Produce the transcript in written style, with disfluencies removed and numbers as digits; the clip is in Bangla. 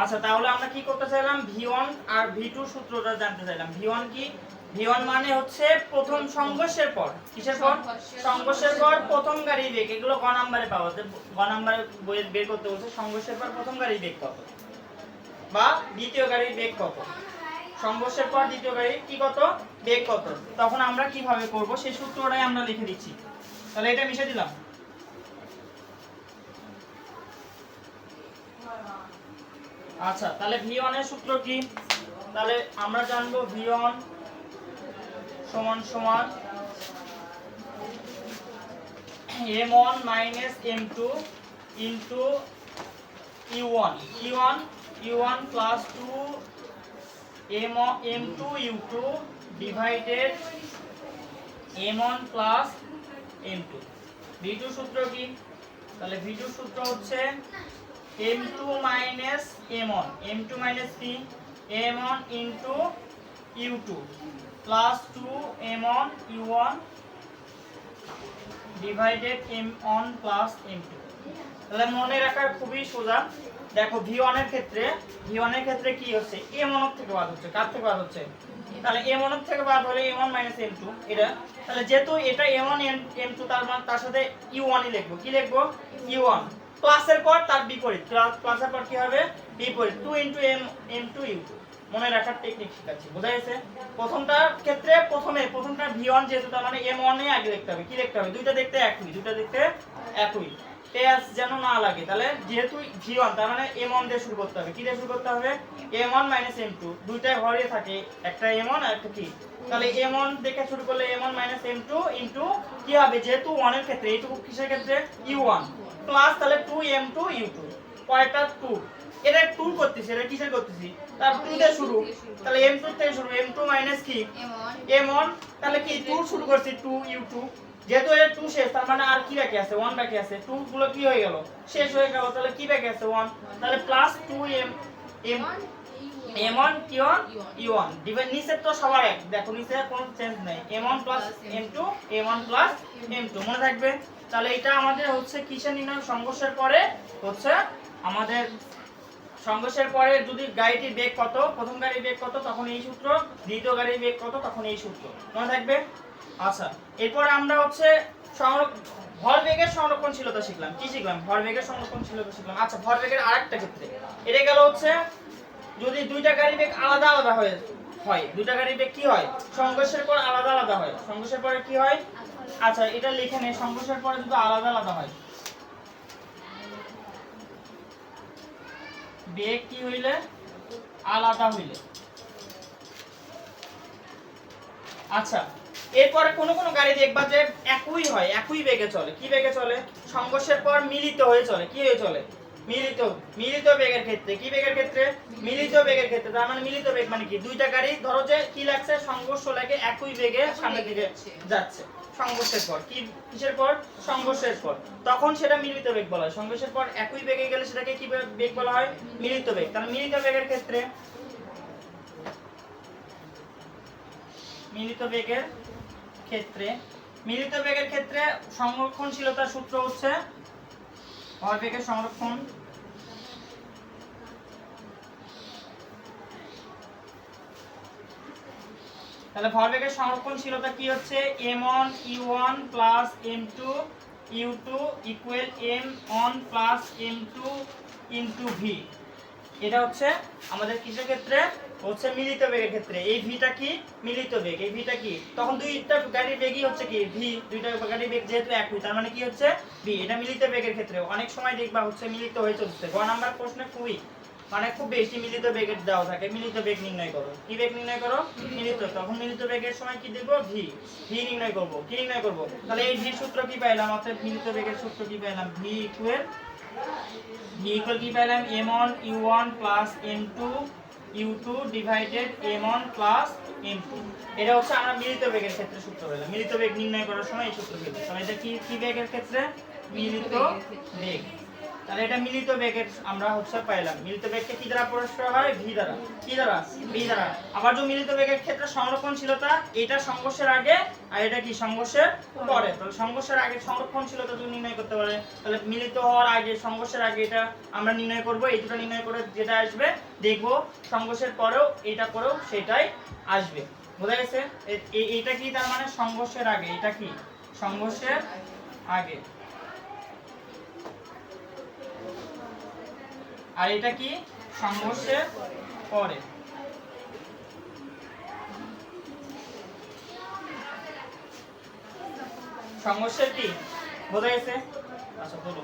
আচ্ছা তাহলে আমরা কি করতে চাইলাম v1 আর v2 সূত্রটা জানতে চাইলাম। v1 কি? v1 মানে হচ্ছে প্রথম সংঘর্ষের পর, কিসের পর? সংঘর্ষের পর প্রথম গাড়ির বেগ। এগুলো গ নম্বরে পাওয়া যায়, গ নম্বরে বইয়ে বের করতে বলছে সংঘর্ষের পর প্রথম গাড়ির বেগ কত বা দ্বিতীয় গাড়ির বেগ কত। সংঘর্ষের পর দ্বিতীয় গাড়ির কি কত বেগ কত, তখন আমরা কিভাবে করব সেই সূত্রটাই আমরা লিখে দিচ্ছি। তাহলে এটা মিশিয়ে দিলাম। আচ্ছা তাহলে v1 এর সূত্র কি? তাহলে আমরা জানবো v1 সমান সমান m1 m2 into u1 u1 plus 2 m2 u2 divided m1 plus m2। v2 সূত্র কি? তাহলে v2 সূত্র হচ্ছে m2 minus m1, m2 minus 3 m1 into u2 plus 2 m1 u1 divided m1 plus m2। তাহলে মনে রাখার খুবই সোজা। দেখো v1 এর ক্ষেত্রে কি হচ্ছে, m1 থেকে বাদ হচ্ছে। কার থেকে বাদ হচ্ছে? তাহলে m1 থেকে বাদ হলে m1 minus m2 এটা। তাহলে যেহেতু এটা m1 m2 তার সাথে u1 ই লিখবো। কি লিখবো? u1 প্লাসের পর তার বিপরীত, প্লাসের পর কি হবে? বিপরীত 2 into m2 u2। মনে রাখার টেকনিক শিখাচ্ছি, বোঝা গেছে? প্রথমটার ক্ষেত্রে প্রথমটা v1 যেহেতু, তার মানে m1 এ আগে লিখতে হবে। কি লিখতে হবে? দুইটা দেখতে একই পেজ যেন না লাগে। তাহলে যেহেতু v1 তার মানে m1 দিয়ে শুরু করতে হবে। কি দিয়ে শুরু করতে হবে? m1 minus m2 দুইটাই হরে থাকে, একটা m1 আর একটা কি। তাহলে m1 দেখে শুরু করলে m1 minus m2 ইনটু কি হবে? যেহেতু 1 এর ক্ষেত্রে, এইটুকু কিসের ক্ষেত্রে? u1 প্লাস তাহলে 2m2 u2 কয়টা 2, এটা 2 করতেছি, এটা কিসের করতেছি? তার 2 দিয়ে শুরু, তাহলে m2 থেকে শুরু, m2 মাইনাস কি m1, তাহলে কি 2 শুরু করছি 2 u2, যেহেতু এটা 2 শেষ তার মানে আর কি বাকি আছে? 1 বাকি আছে। 2 গুলো কি হয়ে গেল? শেষ হয়ে গেল। তাহলে কি বাকি আছে? 1। তাহলে প্লাস 2m m1 কি u1 ডিভাইড, নিচে তো সবার এক, দেখো নিচে কোনো চেঞ্জ নাই। m1 plus m2 m1 plus m2 মনে থাকবে। তাহলে এটা আমাদের হচ্ছে কিসের নির্ণয়? সংঘর্ষের পরে হচ্ছে আমাদের সংঘর্ষের পরে যদি গাড়িটির বেগ কত, প্রথম গাড়ির বেগ কত তখন এই সূত্র, দ্বিতীয় গাড়ির বেগ কত তখন এই সূত্র, মনে থাকবে। আচ্ছা এরপরে আমরা হচ্ছে ভরবেগের সংরক্ষণশীলতা শিখলাম। কি শিখলাম? ভরবেগের সংরক্ষণশীলতা শিখলাম। আচ্ছা ভরবেগের আরেকটা ক্ষেত্রে এটা গেল হচ্ছে যদি দুইটা গাড়ির বেগ আলাদা আলাদা হয়, দুইটা গাড়ির বেগ কি হয়? সংঘর্ষের পর আলাদা আলাদা হয়। সংঘর্ষের পরে কি হয়? আচ্ছা এটা লিখে নে, সংঘর্ষের পরে যদি আলাদা আলাদা হয়, বেগ কি হইলে? আলাদা হইলে। আচ্ছা এরপরে কোন কোন গাড়ি দেখবা যে একই হয়, একই বেগে চলে। কি বেগে চলে? সংঘর্ষের পর মিলিত হয়ে চলে। কি হয়ে চলে? মিলিত বেগের ক্ষেত্রে। কি বেগের ক্ষেত্রে? মিলিত বেগের ক্ষেত্রে। তার মানে মিলিত বেগ মানে কি? দুইটা গাড়ি ধরো যে কি লাগছে, সংঘর্ষ লাগে, একই বেগে সামনের দিকে যাচ্ছে। সংঘর্ষের পর কি, কিসের পর? সংঘর্ষের পর, তখন সেটা মিলিত বেগ বলা হয়। সংঘর্ষের পর একই বেগে গেলে সেটাকে কি বেগ বলা হয়? মিলিত বেগ। তাহলে মিলিত বেগের ক্ষেত্রে মিলিত বেগের ক্ষেত্রে সংরক্ষণশীলতার সূত্র হচ্ছে ভরবেগের সংরক্ষণ তাহলে ভরবেগের সংরক্ষণশীলতা কি হচ্ছে? m1 u1 plus m2 u2 equal m1 plus m2 into v। এটা হচ্ছে আমাদের কিসের ক্ষেত্রে? হচ্ছে মিলিত বেগের ক্ষেত্রে। এই ভিটা কি? মিলিত বেগ। এই ভিটা কি? তখন দুইটা গাড়ির বেগই হচ্ছে কি? v। দুইটা গাড়ির বেগ যেহেতু একই তার মানে কি হচ্ছে? v। এটা মিলিত বেগের ক্ষেত্রে অনেক সময় দেখবা হচ্ছে মিলিত হয়ে চলছে। গ নাম্বার প্রশ্নে খুব বেশি মিলিত বেগের দেওয়া থাকে। মিলিত বেগ নির্ণয় করো। কি বেগ নির্ণয় করো? মিলিত। তখন মিলিত বেগের সময় কি দেব? v নির্ণয় করব। কি নির্ণয় করব? তাহলে এই v সূত্র কি পাইলাম? অর্থাৎ মিলিত বেগের সূত্র কি পাইলাম? v ইকুয়াল কি পাইলাম? m1 u1 plus m2 u2 divided m1 plus m2। এটা হচ্ছে আমরা মিলিত বেগের ক্ষেত্রে সূত্র পেলাম। মিলিত বেগ নির্ণয় করার সময় এই সূত্র পেলাম। তাহলে এটা কি বেগের ক্ষেত্রে? মিলিত বেগ। তাহলে এটা মিলিত বেগের আমরা হচ্ছে পাইলাম। মিলিত বেগকে কি দ্বারা প্রকাশ করা হয়? ভি দ্বারা। কি দ্বারা? ভি দ্বারা। আবার যে মিলিত বেগের ক্ষেত্রে সংরক্ষণশীলতা, এটা সংঘর্ষের আগে আর এটা কি সংঘর্ষের পরে। তাহলে সংঘর্ষের আগে সংরক্ষণশীলতা তুমি নির্ণয় করতে পারে। তাহলে মিলিত হওয়ার আগে, সংঘর্ষের আগে এটা আমরা নির্ণয় করব। এই দুটো নির্ণয় করে যেটা আসবে দেখবো সংঘর্ষের পরেও এটা করেও সেটাই আসবে। বোঝা গেছে? এইটা কি তার মানে সংঘর্ষের আগে, এটা কি সংঘর্ষের আগে, আর এটা কি সংঘর্ষের পরে। সংঘর্ষের কি বোঝা গেছে? আচ্ছা বলো।